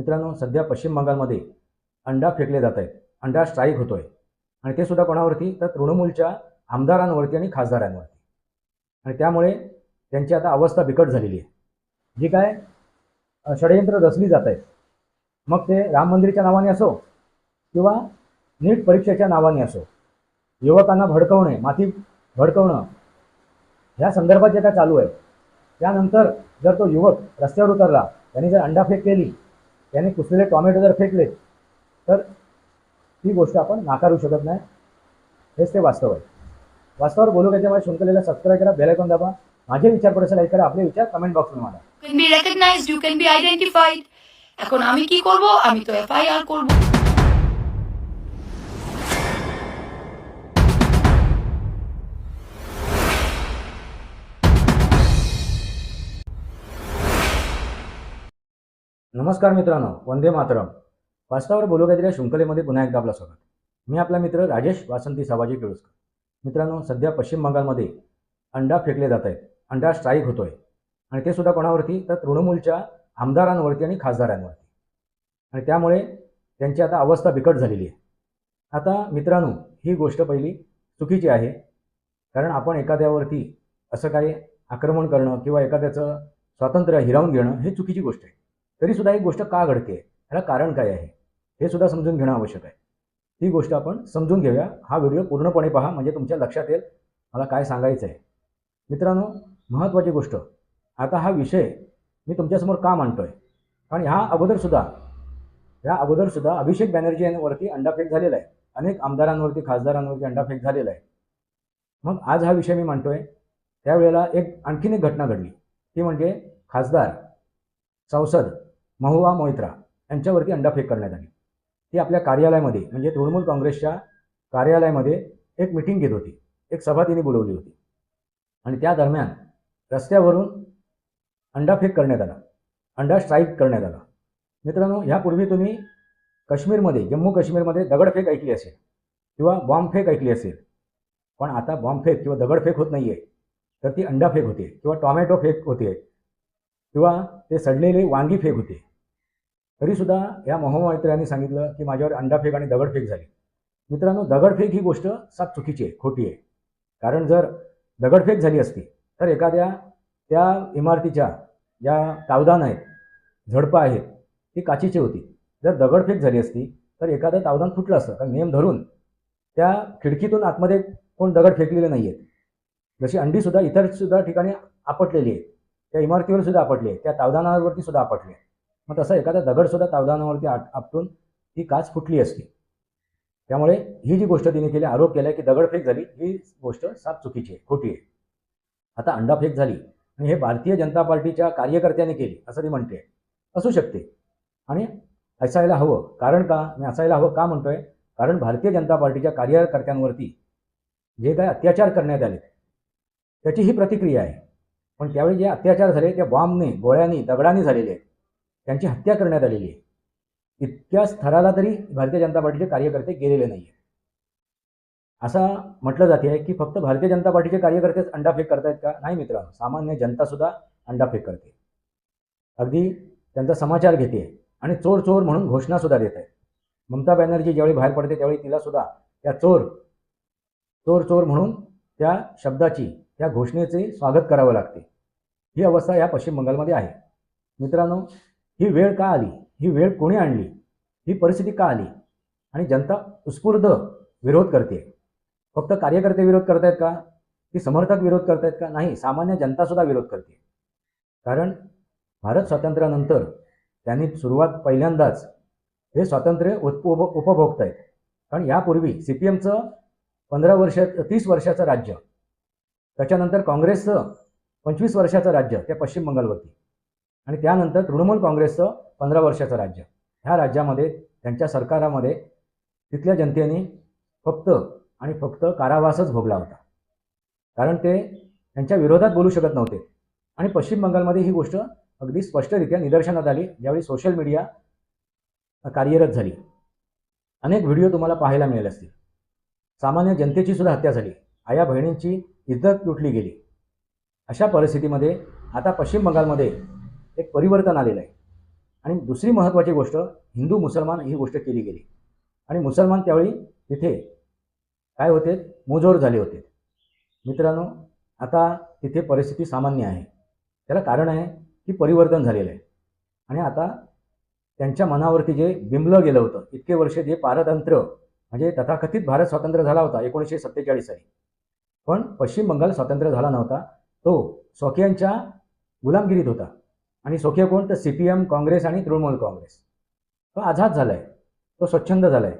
मित्रांनो, सध्या पश्चिम बंगालमध्ये अंडा फेकले जात आहेत. अंडा स्ट्राईक होतोय आणि ते सुद्धा कोणावरती? तर तृणमूलच्या आमदारांवरती आणि खासदारांवरती. आणि त्यामुळे त्यांची आता अवस्था बिकट झालेली आहे. जी काय षडयंत्र रचली जात आहेत, मग ते राम मंदिराच्या नावाने असो किंवा नीट परीक्षेच्या नावाने असो, युवकांना भडकवणे, माती भडकवणं, ह्या संदर्भात जे काय चालू आहे, त्यानंतर जर तो युवक रस्त्यावर उतरला, त्यांनी जर अंडाफेक केली, त्याने कुसलेले टोमॅटो जर फेकले, तर ही गोष्ट आपण नाकारू शकत नाही. हेच ते वास्तव आहे. वास्तवावर बोलू त्याच्यामुळे शृंखलेला सबस्क्राईब करा, बेल आयकॉन दाबा. माझे विचार पडेल लाईक करा, आपले विचार कमेंट बॉक्समध्ये मांडा. can be recognized, you can be identified. এখন আমি কি করব? আমি তো এফআইআর করব। नमस्कार मित्रांनो, वंदे मातरम. वास्तवावर बोलू काहीतरी शृंखलेमध्ये पुन्हा एकदा आपलं स्वागत. मी आपला मित्र राजेश वासंती साबाजी केळुसकर. मित्रांनो, सध्या पश्चिम बंगालमध्ये अंडा फेकले जात आहेत. अंडा स्ट्राईक होतोय आणि ते सुद्धा कोणावरती? तर तृणमूलच्या आमदारांवरती आणि खासदारांवरती. आणि त्यामुळे त्यांची आता अवस्था बिकट झालेली आहे. आता मित्रांनो, ही गोष्ट पहिली चुकीची आहे, कारण आपण एखाद्यावरती असं काही आक्रमण करणं किंवा एखाद्याचं स्वातंत्र्य हिरावून घेणं हे चुकीची गोष्ट आहे. तरीसुद्धा एक गोष्ट का घडते, ह्याला कारण काय आहे हे सुद्धा समजून घेणं आवश्यक आहे. ती गोष्ट आपण समजून घेऊया. हा व्हिडिओ पूर्णपणे पहा, म्हणजे तुमच्या लक्षात येईल मला काय सांगायचं आहे. मित्रांनो, महत्त्वाची गोष्ट, आता हा विषय मी तुमच्यासमोर का मांडतोय, कारण ह्या अगोदरसुद्धा अभिषेक बॅनर्जी यांवरती अंडाफेक झालेला आहे. अनेक आमदारांवरती, खासदारांवरती अंडाफेक झालेला आहे. मग आज हा विषय मी मांडतोय, त्यावेळेला आणखीन एक घटना घडली. ती म्हणजे खासदार संसद महुआ मोइत्रा यांच्यावरती अंडाफेक करण्यात आली. ती आपल्या कार्यालयामध्ये, म्हणजे तृणमूल काँग्रेसच्या कार्यालयामध्ये एक मीटिंग घेत होती. एक सभा तिने बोलवली होती आणि त्या दरम्यान रस्त्यावरून अंडाफेक करण्यात आला, अंडा स्ट्राईक करण्यात आला. मित्रांनो, ह्यापूर्वी तुम्ही काश्मीरमध्ये, जम्मू काश्मीरमध्ये दगडफेक ऐकली असेल किंवा बॉम्बफेक ऐकली असेल, पण आता बॉम्बफेक किंवा दगडफेक होत नाही आहे, तर ती अंडाफेक होते किंवा टॉमॅटो फेक होते किंवा ते सडलेले वांगी फेक होते. तरीसुद्धा या महुआ मोइत्रा यांनी सांगितलं की माझ्यावर अंडाफेक आणि दगडफेक झाली. मित्रांनो, दगडफेक ही गोष्ट साफ चुकीची आहे, खोटी आहे. कारण जर दगडफेक झाली असती तर एखाद्या त्या इमारतीच्या ज्या तावदान आहेत, झडपं आहेत, ती काचीची होती. जर दगडफेक झाली असती तर एखादं तावदान फुटलं असतं, कारण नेम धरून त्या खिडकीतून आतमध्ये कोण दगड फेकलेले नाही आहेत. जशी अंडीसुद्धा इतरसुद्धा ठिकाणी आपटलेली आहेत, त्या इमारतीवर सुद्धा आपटली आहे, त्या तावदानावरती सुद्धा आपटली आहे. मग तसं एखादा दगडसुद्धा तावदानावरती आपटून ती काच फुटली असती. त्यामुळे ही जी गोष्ट तिने केली, आरोप केला की दगडफेक झाली, ही गोष्ट साफ चुकीची आहे, खोटी आहे. आता अंडाफेक झाली आणि हे भारतीय जनता पार्टीच्या कार्यकर्त्यांनी केली असं ती म्हणते. असू शकते आणि असायला हवं. कारण का मी असायला हवं का म्हणतोय? कारण भारतीय जनता पार्टीच्या कार्यकर्त्यांवरती जे काय अत्याचार करण्यात आले त्याची ही प्रतिक्रिया आहे. पण त्यावेळी जे अत्याचार झाले त्या बॉम्बने, गोळ्यांनी, दगडांनी झालेले आहेत, त्यांची हत्या करण्यात आलेली आहे. इतक्या स्तराला तरी भारतीय जनता पार्टीचे कार्यकर्ते गेलेले नाही आहेत. असं म्हटलं जाते आहे की फक्त भारतीय जनता पार्टीचे कार्यकर्तेच अंडाफेक करतायत का? नाही मित्रांनो, सामान्य जनतासुद्धा अंडाफेक करते. अगदी त्यांचा समाचार घेते आणि चोर चोर म्हणून घोषणासुद्धा देत आहे. ममता बॅनर्जी ज्यावेळी बाहेर पडते त्यावेळी तिलासुद्धा त्या चोर चोर म्हणून त्या शब्दाची, त्या घोषणेचे स्वागत करावं लागते. ही अवस्था या पश्चिम बंगालमध्ये आहे. मित्रांनो, ही वेळ का आली, ही वेळ कोणी आणली, ही परिस्थिती का आली आणि जनता उत्स्फूर्त विरोध करते? फक्त कार्यकर्ते विरोध करतायत का, की समर्थक विरोध करतायत का? नाही, सामान्य जनतासुद्धा विरोध करते. कारण भारत स्वातंत्र्यानंतर त्यांनी पहिल्यांदाच हे स्वातंत्र्य उपभोगत आहेत. कारण यापूर्वी CPMचं 30 वर्षाचं राज्य, त्याच्यानंतर काँग्रेसचं 25 वर्षाचं राज्य त्या पश्चिम बंगालवरती, आणि त्यानंतर तृणमूल काँग्रेसचं 15 वर्षाचं राज्य. ह्या राज्यामध्ये, त्यांच्या सरकारामध्ये तिथल्या जनतेने फक्त आणि फक्त कारावासच भोगला होता. कारण ते त्यांच्या विरोधात बोलू शकत नव्हते. आणि पश्चिम बंगालमध्ये ही गोष्ट अगदी स्पष्टरित्या निदर्शनात आली ज्यावेळी सोशल मीडिया कार्यरत झाली. अनेक व्हिडिओ तुम्हाला पाहायला मिळेल असतील. सामान्य जनतेची सुद्धा हत्या झाली, आया बहिणींची इज्जत लुटली गेली. अशा परिस्थितीमध्ये आता पश्चिम बंगालमध्ये एक परिवर्तन आलेलं आहे. आणि दुसरी महत्त्वाची गोष्ट, हिंदू मुसलमान ही गोष्ट केली गेली आणि मुसलमान त्यावेळी तिथे काय होते, मुजोर झाले होते. मित्रांनो, आता तिथे परिस्थिती सामान्य आहे. त्याला कारण आहे की परिवर्तन झालेलं आहे आणि आता त्यांच्या मनावरती जे बिंबलं गेलं होतं, इतके वर्ष जे पारतंत्र्य म्हणजे तथाकथित भारत स्वतंत्र झाला होता 1947 साली, पण पश्चिम बंगाल स्वतंत्र झाला नव्हता. तो स्वकीयांच्या गुलामगिरीत होता. आणि स्वकीय कोण, तर CPM, काँग्रेस आणि तृणमूल काँग्रेस. तो आझाद झाला आहे, तो स्वच्छंद झाला आहे.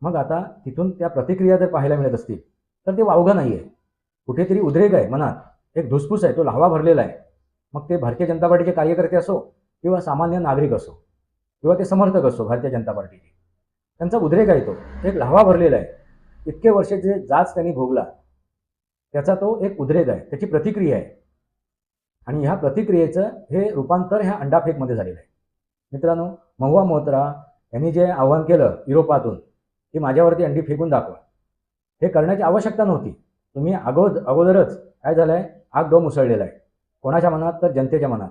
मग आता तिथून त्या प्रतिक्रिया जर पाहायला मिळत असतील तर ते वावगं नाही आहे. कुठेतरी उद्रेक आहे मनात, एक धुसफूस आहे, तो लाव्हा भरलेला आहे. मग ते भारतीय जनता पार्टीचे कार्यकर्ते असो किंवा सामान्य नागरिक असो किंवा ते समर्थक असो भारतीय जनता पार्टीचे, त्यांचा उद्रेक आहे, तो एक लाव्हा भरलेला आहे. इतके वर्ष जे जाच त्यांनी भोगला त्याचा तो एक उद्रेक आहे, त्याची प्रतिक्रिया आहे. आणि ह्या प्रतिक्रियेचं हे रूपांतर ह्या अंडाफेकमध्ये झालेलं आहे. मित्रांनो, महुआ मोइत्रा यांनी जे आव्हान केलं युरोपातून की माझ्यावरती अंडी फेकून दाखवा, हे करण्याची आवश्यकता नव्हती. तुम्ही अगोदरच काय झालं आहे, आग डोम उसळलेला आहे. कोणाच्या मनात, तर जनतेच्या मनात,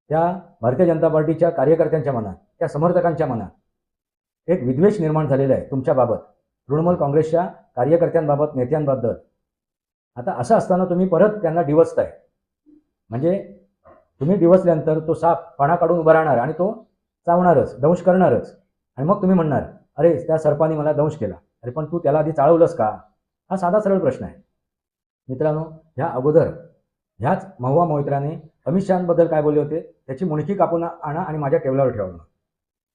त्या भारतीय जनता पार्टीच्या कार्यकर्त्यांच्या मनात, त्या समर्थकांच्या मनात एक विद्वेष निर्माण झालेला आहे तुमच्याबाबत, तृणमूल काँग्रेसच्या कार्यकर्त्यांबाबत, नेत्यांबद्दल. आता असं असताना तुम्ही परत त्यांना डिवचताय. म्हणजे तुम्ही डिवचल्यानंतर तो साप पाणा काढून उभा राहणार आणि तो चावणारच, दंश करणारच. आणि मग तुम्ही म्हणणार, अरे त्या सर्पाने मला दंश केला, अरे पण तू त्याला आधी चाळवलंस का? हा साधा सरळ प्रश्न आहे. मित्रांनो, ह्या अगोदर ह्याच महुआ मोइत्राने अमित शहाबद्दल काय बोलले होते, त्याची मुंडकी कापून आणा आणि माझ्या टेबलावर ठेवा.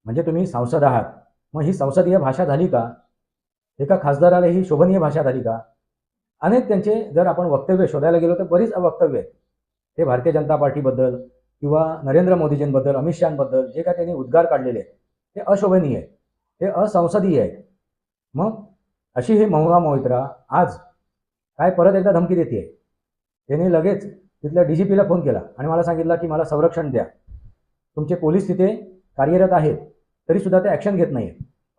म्हणजे तुम्ही संसद आहात, मग ही संसदीय भाषा झाली का? एका खासदाराला ही शोभनीय भाषा झाली का? अनेक त्यांचे जर आपण वक्तव्य शोधायला गेलो तर बरीच वक्तव्य आहेत. ते भारतीय जनता पार्टीबद्दल किंवा नरेंद्र मोदीजींबद्दल, अमित शहाबद्दल जे काय त्यांनी उद्गार काढलेले आहेत ते अशोभनीय आहे, ते असंसदीय आहे. मग अशी हे महुआ मोइत्रा आज काय परत एकदा धमकी देते. त्यांनी लगेच तिथल्या DGPला फोन केला आणि मला सांगितलं की मला संरक्षण द्या. तुमचे पोलीस तिथे कार्यरत आहेत तरीसुद्धा ते ॲक्शन घेत नाही.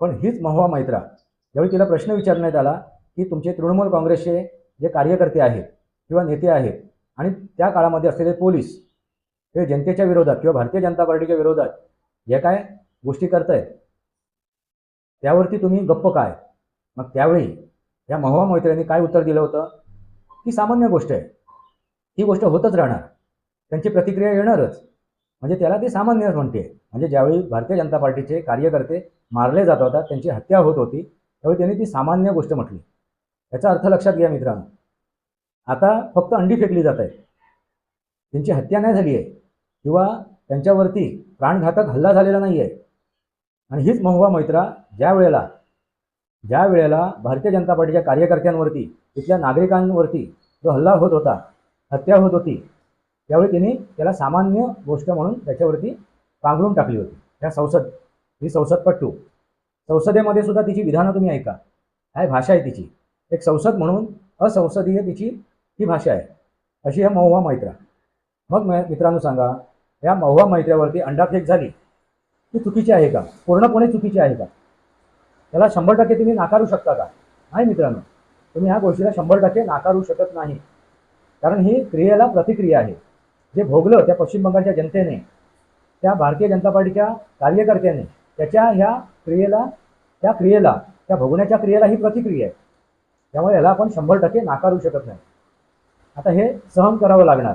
पण हीच महुआ मोइत्रा ज्यावेळी तिला प्रश्न विचारण्यात आला की तुमचे तृणमूल काँग्रेसचे जे कार्यकर्ते आहेत किंवा नेते आहेत आणि त्या काळामध्ये असलेले पोलीस हे जनतेच्या विरोधात किंवा भारतीय जनता पार्टीच्या विरोधात जे काय गोष्टी करतायत त्यावरती तुम्ही गप्प काय? मग त्यावेळी या महुआ मोइत्रांनी काय उत्तर दिलं होतं की सामान्य गोष्ट आहे, ही गोष्ट होतच राहणार, त्यांची प्रतिक्रिया येणारच. म्हणजे त्याला ती सामान्यच म्हणते. म्हणजे ज्यावेळी भारतीय जनता पार्टीचे कार्यकर्ते मारले जात होतात, त्यांची हत्या होत होती, त्यावेळी त्यांनी ती सामान्य गोष्ट म्हटली. याचा अर्थ लक्षात घ्या मित्रांनो. आता फक्त अंडी फेकली जात आहेत, त्यांची हत्या नाही झाली आहे किंवा त्यांच्यावरती प्राणघातक हल्ला झालेला नाही आहे. आणि हीच महुआ मोइत्रा ज्या वेळेला भारतीय जनता पार्टीच्या कार्यकर्त्यांवरती, तिथल्या नागरिकांवरती जो हल्ला होत होता, हत्या होत होती, त्यावेळी त्यांनी त्याला सामान्य गोष्ट म्हणून त्याच्यावरती पांघरून टाकली होती. ह्या ही संसदपट्टू, संसदेमध्ये सुद्धा तिची विधानं तुम्ही ऐका, काय भाषा आहे तिची. एक संसद म्हणून असंसदीय तिची ही भाषा आहे. अशी ह्या महुआ मोइत्रा. मग मित्रांनो सांगा, या महुआ मोइत्र्यावरती अंडाफेक झाली ती चुकीची आहे का? पूर्णपणे चुकीची आहे का? त्याला 100% तुम्ही नाकारू शकता का? नाही मित्रांनो, तुम्ही ह्या गोष्टीला 100% नाकारू शकत नाही. कारण ही क्रियेला प्रतिक्रिया आहे. जे भोगलं त्या पश्चिम बंगालच्या जनतेने, त्या भारतीय जनता पार्टीच्या कार्यकर्त्याने, त्याच्या ह्या क्रियेला, त्या भोगण्याच्या क्रियेला ही प्रतिक्रिया आहे. त्यामुळे याला आपण 100% नाकारू शकत नाही. आता हे सहन करावं लागणार.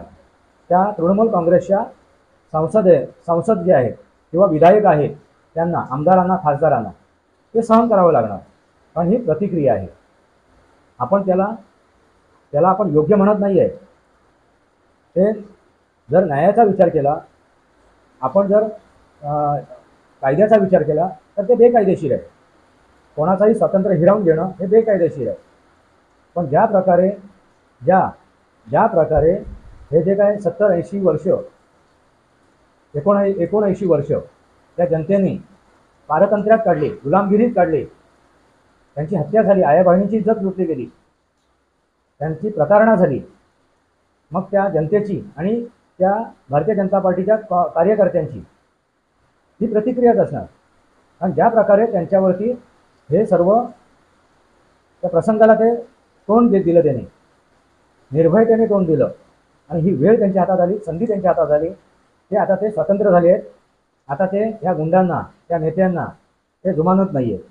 त्या तृणमूल काँग्रेसच्या संसद जे आहेत किंवा विधायक आहेत त्यांना, आमदारांना, खासदारांना ते सहन करावं लागणार. पण ही प्रतिक्रिया आहे. आपण त्याला आपण योग्य म्हणत नाही आहे. ते जर न्यायाचा विचार केला, आपण जर कायद्याचा विचार केला तर ते बेकायदेशीर आहे. कोणाचाही स्वातंत्र्य हिरावून घेणं हे बेकायदेशीर आहे. पण ज्या प्रकारे हे जे काय 70-80 वर्ष, 79 वर्ष त्या जनतेने पारतंत्र्यात काढले, गुलामगिरीत काढले, त्यांची हत्या झाली, आया बहिणीची इज्जत लुटली गेली, त्यांची प्रतारणा झाली. मग त्या जनतेची आणि त्या भारतीय जनता पार्टीच्या कार्यकर्त्यांची ही प्रतिक्रियाच असणार. आणि ज्या प्रकारे त्यांच्यावरती हे सर्व त्या प्रसंगाला ते तोंड दिलं, त्याने निर्भयतेने तोंड दिलं आणि ही वेळ त्यांच्या हातात आली, संधी त्यांच्या हातात आली. ते आता ते स्वतंत्र झाले आहेत आता ते या गुंडांना, त्या नेत्यांना ते जुमानत नाही आहे,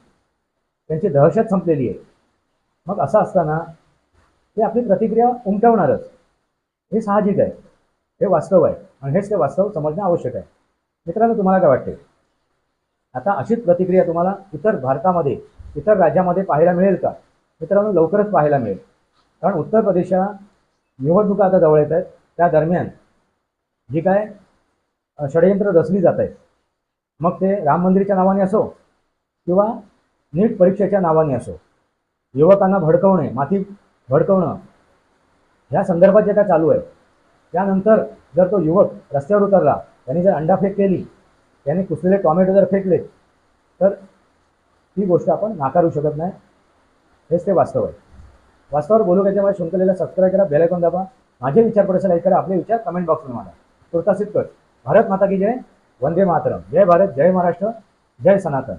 त्यांची दहशत संपलेली आहे. मग असं असताना ते आपली प्रतिक्रिया उमटवणारच, हे साहजिक आहे, हे वास्तव आहे आणि हेच ते वास्तव समजणं आवश्यक आहे. मित्रांनो, तुम्हाला काय वाटते? आता अशीच प्रतिक्रिया तुम्हाला इतर भारतामध्ये, इतर राज्यामध्ये पाहायला मिळेल का? मित्रांनो, लवकरच पाहायला मिळेल. कारण उत्तर प्रदेशच्या निवडणुका आता जवळ येत आहेत. त्या दरम्यान जी काय षडयंत्र रचली जात आहेत, मग ते राम मंदिराच्या नावाने असो किंवा नीट परीक्षेच्या नावाने असो, युवकांना भडकवणे, माती भडकवणं, ह्या संदर्भात जे काय चालू आहे, त्यानंतर जर तो युवक रस्त्यावर उतरला, त्यांनी जर अंडाफेक केली, त्यांनी कुसलेले टॉमॅटो जर फेकले, तर ती गोष्ट आपण नाकारू शकत नाही. हेच ते वास्तव आहे. वास्तवावर बोलू याच्यामुळे शुंकलेला सबस्क्राईब करा, बेल आयकॉन दाबा, माझे विचार पडेल लाईक करा, आपले विचार कमेंट बॉक्समध्ये मांडा. तुर्तासित कर. भारत माता की जय, वंदे मातरम. जय भारत, जय महाराष्ट्र, जय सनातन.